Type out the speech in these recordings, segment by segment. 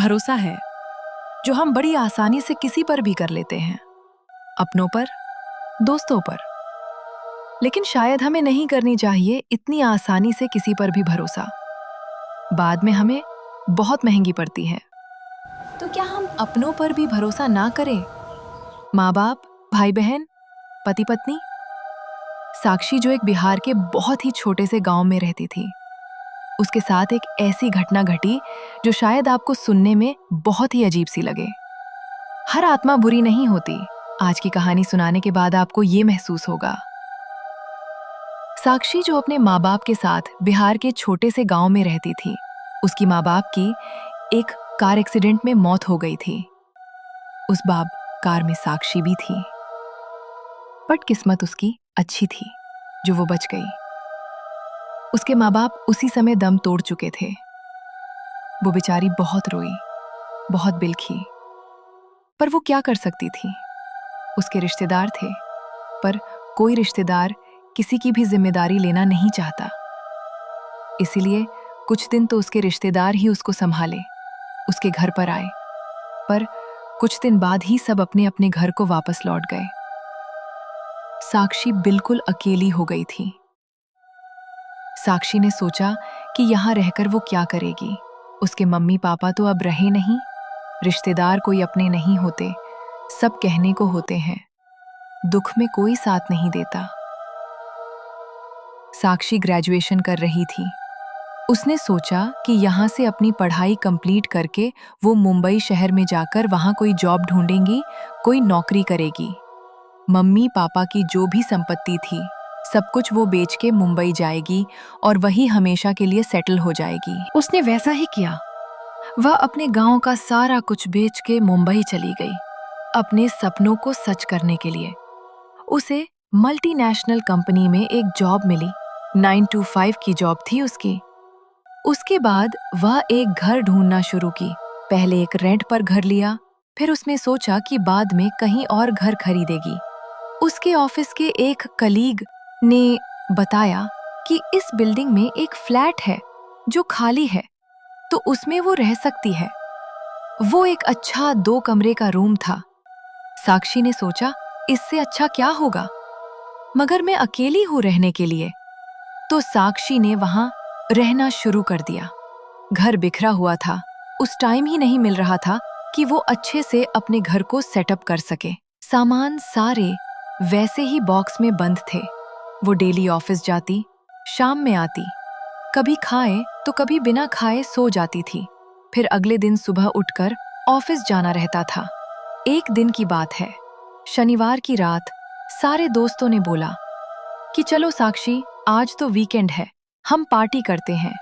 भरोसा है जो हम बड़ी आसानी से किसी पर भी कर लेते हैं, अपनों पर, दोस्तों पर। लेकिन शायद हमें नहीं करनी चाहिए इतनी आसानी से किसी पर भी भरोसा। बाद में हमें बहुत महंगी पड़ती है। तो क्या हम अपनों पर भी भरोसा ना करें? माँ बाप, भाई बहन, पति पत्नी। साक्षी जो एक बिहार के बहुत ही छोटे से गांव में रहती थी, उसके साथ एक ऐसी घटना घटी जो शायद आपको सुनने में बहुत ही अजीब सी लगे। हर आत्मा बुरी नहीं होती। आज की कहानी सुनाने के बाद आपको ये महसूस होगा। साक्षी जो अपने माँ बाप के साथ बिहार के छोटे से गांव में रहती थी, उसकी माँ बाप की एक कार एक्सीडेंट में मौत हो गई थी। उस बाप कार में साक्षी भी थी, बट किस्मत उसकी अच्छी थी जो वो बच गई। उसके माँ बाप उसी समय दम तोड़ चुके थे। वो बेचारी बहुत रोई, बहुत बिलखी, पर वो क्या कर सकती थी? उसके रिश्तेदार थे, पर कोई रिश्तेदार किसी की भी जिम्मेदारी लेना नहीं चाहता। इसीलिए कुछ दिन तो उसके रिश्तेदार ही उसको संभाले, उसके घर पर आए, पर कुछ दिन बाद ही सब अपने अपने घर को वापस लौट गए। साक्षी बिल्कुल अकेली हो गई थी। साक्षी ने सोचा कि यहाँ रहकर वो क्या करेगी। उसके मम्मी पापा तो अब रहे नहीं, रिश्तेदार कोई अपने नहीं होते, सब कहने को होते हैं, दुख में कोई साथ नहीं देता। साक्षी ग्रेजुएशन कर रही थी। उसने सोचा कि यहाँ से अपनी पढ़ाई कंप्लीट करके वो मुंबई शहर में जाकर वहाँ कोई जॉब ढूंढेंगी, कोई नौकरी करेगी। मम्मी पापा की जो भी संपत्ति थी, सब कुछ वो बेच के मुंबई जाएगी और वही हमेशा के लिए सेटल हो जाएगी। उसने वैसा ही किया। वह अपने गांव का सारा कुछ बेच के मुंबई चली गई, अपने सपनों को सच करने के लिए। उसे मल्टीनेशनल कंपनी में एक जॉब मिली। 9 to 5 की जॉब थी उसकी। उसके बाद वह एक घर ढूंढना शुरू की। पहले एक रेंट पर घर लिया, फिर उसने सोचा कि बाद में कहीं और घर खरीदेगी। उसके ऑफिस के एक कलीग ने बताया कि इस बिल्डिंग में एक फ्लैट है जो खाली है, तो उसमें वो रह सकती है। वो एक अच्छा 2 कमरे का रूम था। साक्षी ने सोचा, इससे अच्छा क्या होगा, मगर मैं अकेली हूँ रहने के लिए। तो साक्षी ने वहां रहना शुरू कर दिया। घर बिखरा हुआ था, उस टाइम ही नहीं मिल रहा था कि वो अच्छे से अपने घर को सेटअप कर सके। सामान सारे वैसे ही बॉक्स में बंद थे। वो डेली ऑफिस जाती, शाम में आती, कभी खाए तो कभी बिना खाए सो जाती थी। फिर अगले दिन सुबह उठकर ऑफिस जाना रहता था। एक दिन की बात है, शनिवार की रात सारे दोस्तों ने बोला कि चलो साक्षी, आज तो वीकेंड है, हम पार्टी करते हैं।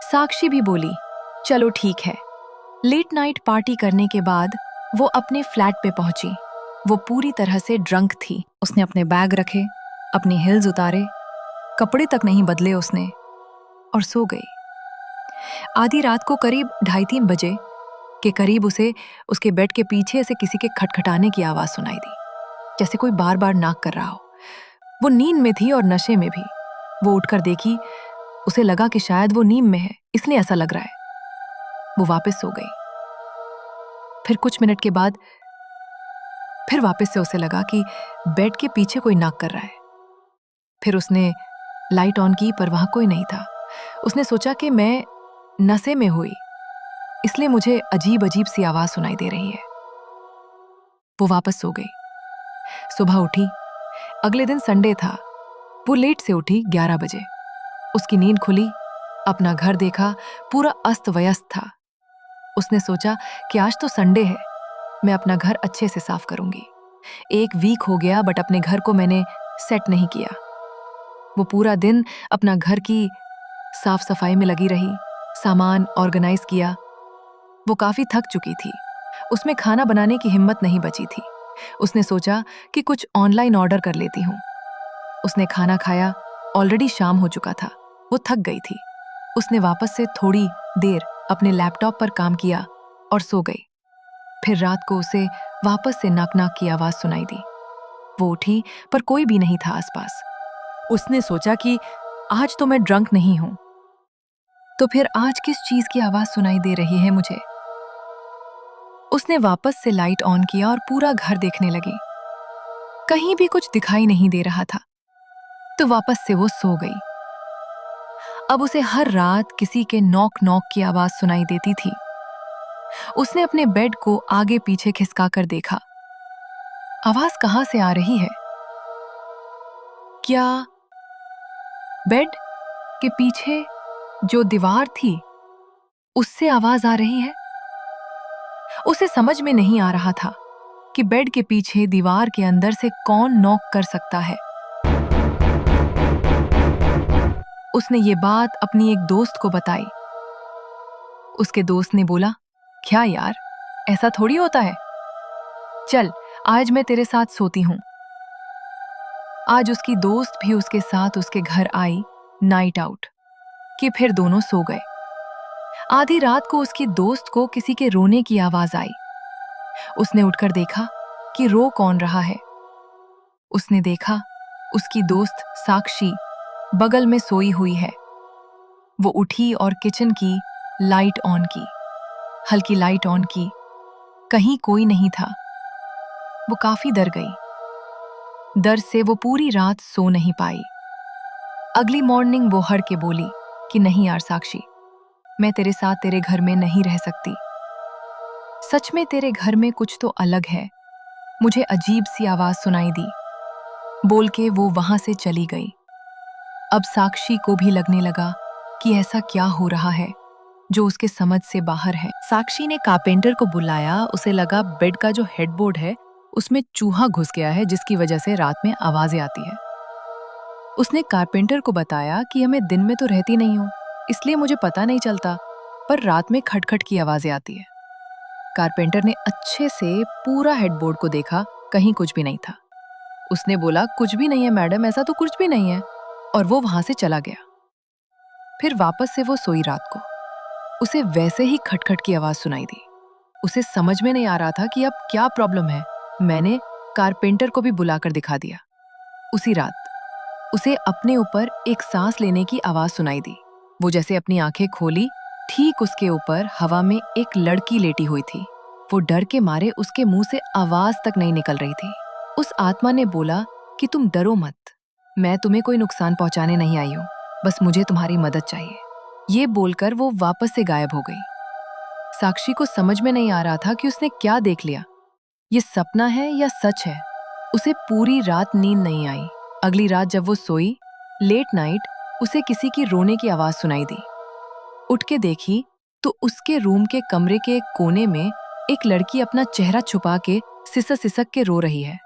साक्षी भी बोली, चलो ठीक है। लेट नाइट पार्टी करने के बाद वो अपने फ्लैट पे पहुंची। वो पूरी तरह से ड्रंक थी। उसने अपने बैग रखे, अपने हिल्स उतारे, कपड़े तक नहीं बदले उसने, और सो गई। आधी रात को करीब 2:30-3 बजे के करीब उसे उसके बेड के पीछे से किसी के खटखटाने की आवाज सुनाई दी, जैसे कोई बार बार नॉक कर रहा हो। वो नींद में थी और नशे में भी। वो उठकर देखी, उसे लगा कि शायद वो नींद में है, इसलिए ऐसा लग रहा है। वो वापस सो गई। फिर कुछ मिनट के बाद फिर वापस से उसे लगा कि बेड के पीछे कोई नॉक कर रहा है। फिर उसने लाइट ऑन की, पर वहां कोई नहीं था। उसने सोचा कि मैं नशे में हुई, इसलिए मुझे अजीब अजीब सी आवाज सुनाई दे रही है। वो वापस सो गई। सुबह उठी, अगले दिन संडे था। वो लेट से उठी 11 बजे। उसकी नींद खुली, अपना घर देखा, पूरा अस्त व्यस्त था। उसने सोचा कि आज तो संडे है, मैं अपना घर अच्छे से साफ करूंगी। 1 वीक हो गया, बट अपने घर को मैंने सेट नहीं किया। वो पूरा दिन अपना घर की साफ सफाई में लगी रही, सामान ऑर्गेनाइज किया। वो काफी थक चुकी थी, उसमें खाना बनाने की हिम्मत नहीं बची थी। उसने सोचा कि कुछ ऑनलाइन ऑर्डर कर लेती हूँ। उसने खाना खाया, ऑलरेडी शाम हो चुका था। वो थक गई थी। उसने वापस से थोड़ी देर अपने लैपटॉप पर काम किया और सो गई। फिर रात को उसे वापस से नाक नाक की आवाज सुनाई दी। वो उठी, पर कोई भी नहीं था आसपास। उसने सोचा कि आज तो मैं ड्रंक नहीं हूं, तो फिर आज किस चीज की आवाज सुनाई दे रही है मुझे? उसने वापस से लाइट ऑन किया और पूरा घर देखने लगी। कहीं भी कुछ दिखाई नहीं दे रहा था, तो वापस से वो सो गई। अब उसे हर रात किसी के नॉक नॉक की आवाज सुनाई देती थी। उसने अपने बेड को आगे पीछे खिसका कर देखा। आवाज कहां से आ रही है? क्या बेड के पीछे जो दीवार थी उससे आवाज आ रही है? उसे समझ में नहीं आ रहा था कि बेड के पीछे दीवार के अंदर से कौन नॉक कर सकता है। उसने ये बात अपनी एक दोस्त को बताई। उसके दोस्त ने बोला, क्या यार, ऐसा थोड़ी होता है, चल आज मैं तेरे साथ सोती हूं। आज उसकी दोस्त भी उसके साथ उसके घर आई नाइट आउट कि फिर दोनों सो गए। आधी रात को उसकी दोस्त को किसी के रोने की आवाज आई। उसने उठकर देखा कि रो कौन रहा है। उसने देखा उसकी दोस्त साक्षी बगल में सोई हुई है। वो उठी और किचन की लाइट ऑन की, हल्की लाइट ऑन की। कहीं कोई नहीं था। वो काफी डर गई। डर से वो पूरी रात सो नहीं पाई। अगली मॉर्निंग वो हड़ के बोली कि नहीं यार साक्षी, मैं तेरे साथ तेरे घर में नहीं रह सकती। सच में तेरे घर में कुछ तो अलग है। मुझे अजीब सी आवाज सुनाई दी, बोल के वो वहां से चली गई। अब साक्षी को भी लगने लगा कि ऐसा क्या हो रहा है जो उसके समझ से बाहर है। साक्षी ने कारपेंटर को बुलाया। उसे लगा बेड का जो हेडबोर्ड है उसमें चूहा घुस गया है, जिसकी वजह से रात में आवाजें आती है। उसने कारपेंटर को बताया कि मैं दिन में तो रहती नहीं हूँ, इसलिए मुझे पता नहीं चलता, पर रात में खटखट की आवाजें आती है। कारपेंटर ने अच्छे से पूरा हेडबोर्ड को देखा, कहीं कुछ भी नहीं था। उसने बोला, कुछ भी नहीं है मैडम, ऐसा तो कुछ भी नहीं है, और वो वहां से चला गया। फिर वापस से वो सोई। रात को उसे वैसे ही खटखट की आवाज सुनाई दी। उसे समझ में नहीं आ रहा था कि अब क्या प्रॉब्लम है। मैंने कारपेंटर को भी बुलाकर दिखा दिया। उसी रात उसे अपने ऊपर एक सांस लेने की आवाज सुनाई दी। वो जैसे अपनी आंखें खोली, ठीक उसके ऊपर हवा में एक लड़की लेटी हुई थी। वो डर के मारे उसके मुंह से आवाज तक नहीं निकल रही थी। उस आत्मा ने बोला कि तुम डरो मत, मैं तुम्हें कोई नुकसान पहुंचाने नहीं आई हूं, बस मुझे तुम्हारी मदद चाहिए। ये बोलकर वो वापस से गायब हो गई। साक्षी को समझ में नहीं आ रहा था कि उसने क्या देख लिया, ये सपना है या सच है। उसे पूरी रात नींद नहीं आई। अगली रात जब वो सोई, लेट नाइट उसे किसी की रोने की आवाज सुनाई दी। उठ के देखी तो उसके रूम के कमरे के एक कोने में एक लड़की अपना चेहरा छुपा के सिसक सिसक के रो रही है।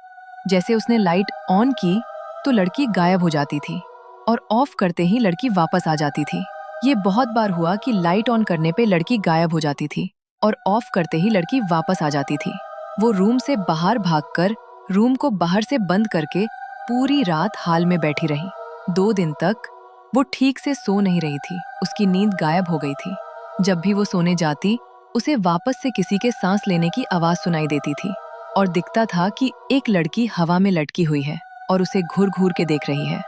जैसे उसने लाइट ऑन की तो लड़की गायब हो जाती थी, और ऑफ करते ही लड़की वापस आ जाती थी। ये बहुत बार हुआ कि लाइट ऑन करने पे लड़की गायब हो जाती थी और ऑफ करते ही लड़की वापस आ जाती थी। वो रूम से बाहर भागकर रूम को बाहर से बंद करके पूरी रात हाल में बैठी रही। 2 दिन तक वो ठीक से सो नहीं रही थी। उसकी नींद गायब हो गई थी। जब भी वो सोने जाती, उसे वापस से किसी के सांस लेने की आवाज सुनाई देती थी, और दिखता था कि एक लड़की हवा में लटकी हुई है और उसे घूर घूर के देख रही है।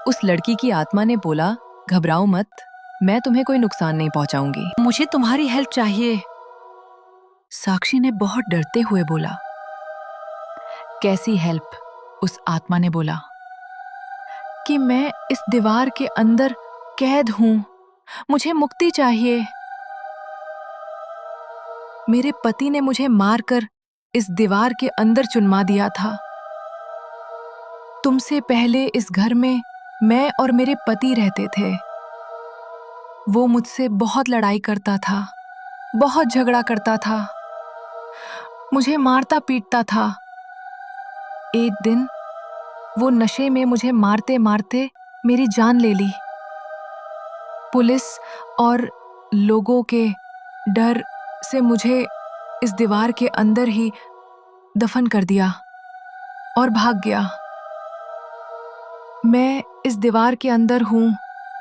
उस लड़की की आत्मा ने बोला, घबराओ मत, मैं तुम्हें कोई नुकसान नहीं पहुंचाऊंगी, मुझे तुम्हारी हेल्प चाहिए। साक्षी ने बहुत डरते हुए बोला, कैसी हेल्प? उस आत्मा ने बोला कि मैं इस दीवार के अंदर कैद हूं, मुझे मुक्ति चाहिए। मेरे पति ने मुझे मारकर इस दीवार के अंदर चुनवा दिया था। तुमसे पहले इस घर में मैं और मेरे पति रहते थे। वो मुझसे बहुत लड़ाई करता था, बहुत झगड़ा करता था, मुझे मारता पीटता था। एक दिन वो नशे में मुझे मारते मारते मेरी जान ले ली। पुलिस और लोगों के डर से मुझे इस दीवार के अंदर ही दफन कर दिया और भाग गया। मैं इस दीवार के अंदर हूं,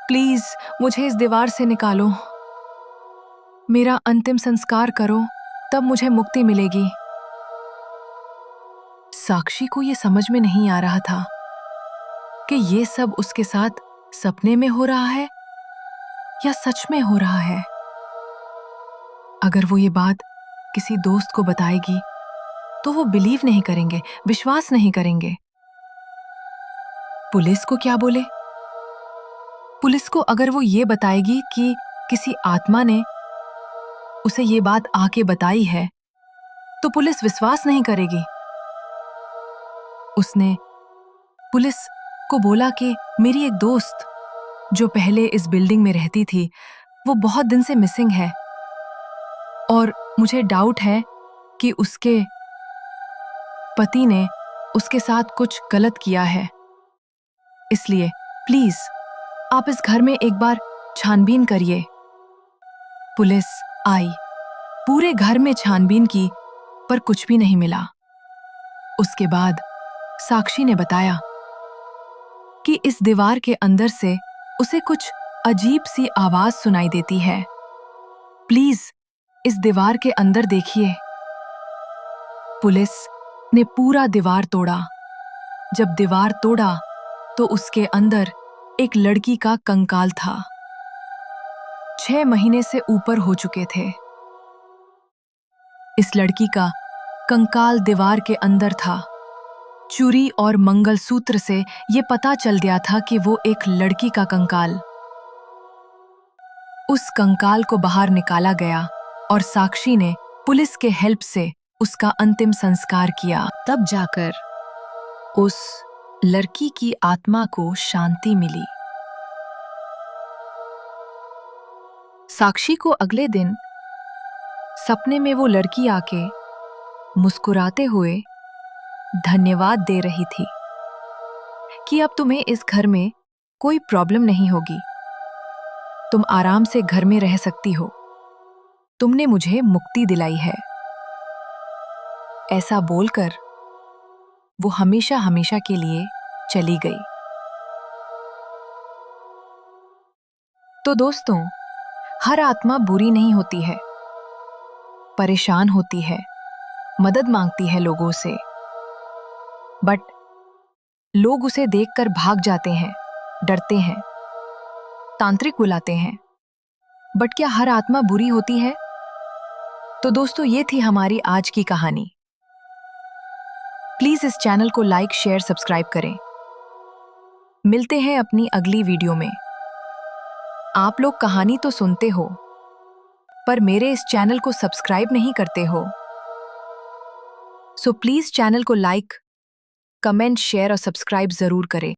प्लीज मुझे इस दीवार से निकालो। मेरा अंतिम संस्कार करो, तब मुझे मुक्ति मिलेगी। साक्षी को ये समझ में नहीं आ रहा था कि ये सब उसके साथ सपने में हो रहा है या सच में हो रहा है। अगर वो ये बात किसी दोस्त को बताएगी तो वो बिलीव नहीं करेंगे, विश्वास नहीं करेंगे। पुलिस को क्या बोले? पुलिस को अगर वो ये बताएगी कि किसी आत्मा ने उसे ये बात आके बताई है, तो पुलिस विश्वास नहीं करेगी। उसने पुलिस को बोला कि मेरी एक दोस्त जो पहले इस बिल्डिंग में रहती थी, वो बहुत दिन से मिसिंग है और मुझे डाउट है कि उसके पति ने उसके साथ कुछ गलत किया है। इसलिए प्लीज आप इस घर में एक बार छानबीन करिए। पुलिस आई, पूरे घर में छानबीन की, पर कुछ भी नहीं मिला। उसके बाद साक्षी ने बताया कि इस दीवार के अंदर से उसे कुछ अजीब सी आवाज सुनाई देती है। प्लीज इस दीवार के अंदर देखिए। पुलिस ने पूरा दीवार तोड़ा। जब दीवार तोड़ा तो उसके अंदर एक लड़की का कंकाल था। 6 महीने से ऊपर हो चुके थे। इस लड़की का कंकाल दीवार के अंदर था। चूड़ी और मंगलसूत्र से ये पता चल गया था कि वो एक लड़की का कंकाल। उस कंकाल को बाहर निकाला गया और साक्षी ने पुलिस के हेल्प से उसका अंतिम संस्कार किया। तब जाकर उस लड़की की आत्मा को शांति मिली। साक्षी को अगले दिन सपने में वो लड़की आके मुस्कुराते हुए धन्यवाद दे रही थी कि अब तुम्हें इस घर में कोई प्रॉब्लम नहीं होगी, तुम आराम से घर में रह सकती हो, तुमने मुझे मुक्ति दिलाई है। ऐसा बोलकर वो हमेशा हमेशा के लिए चली गई। तो दोस्तों, हर आत्मा बुरी नहीं होती है, परेशान होती है, मदद मांगती है लोगों से, बट लोग उसे देखकर भाग जाते हैं, डरते हैं, तांत्रिक बुलाते हैं। बट क्या हर आत्मा बुरी होती है? तो दोस्तों, ये थी हमारी आज की कहानी। प्लीज इस चैनल को लाइक, शेयर, सब्सक्राइब करें। मिलते हैं अपनी अगली वीडियो में। आप लोग कहानी तो सुनते हो, पर मेरे इस चैनल को सब्सक्राइब नहीं करते हो। सो प्लीज चैनल को लाइक, कमेंट, शेयर और सब्सक्राइब जरूर करें।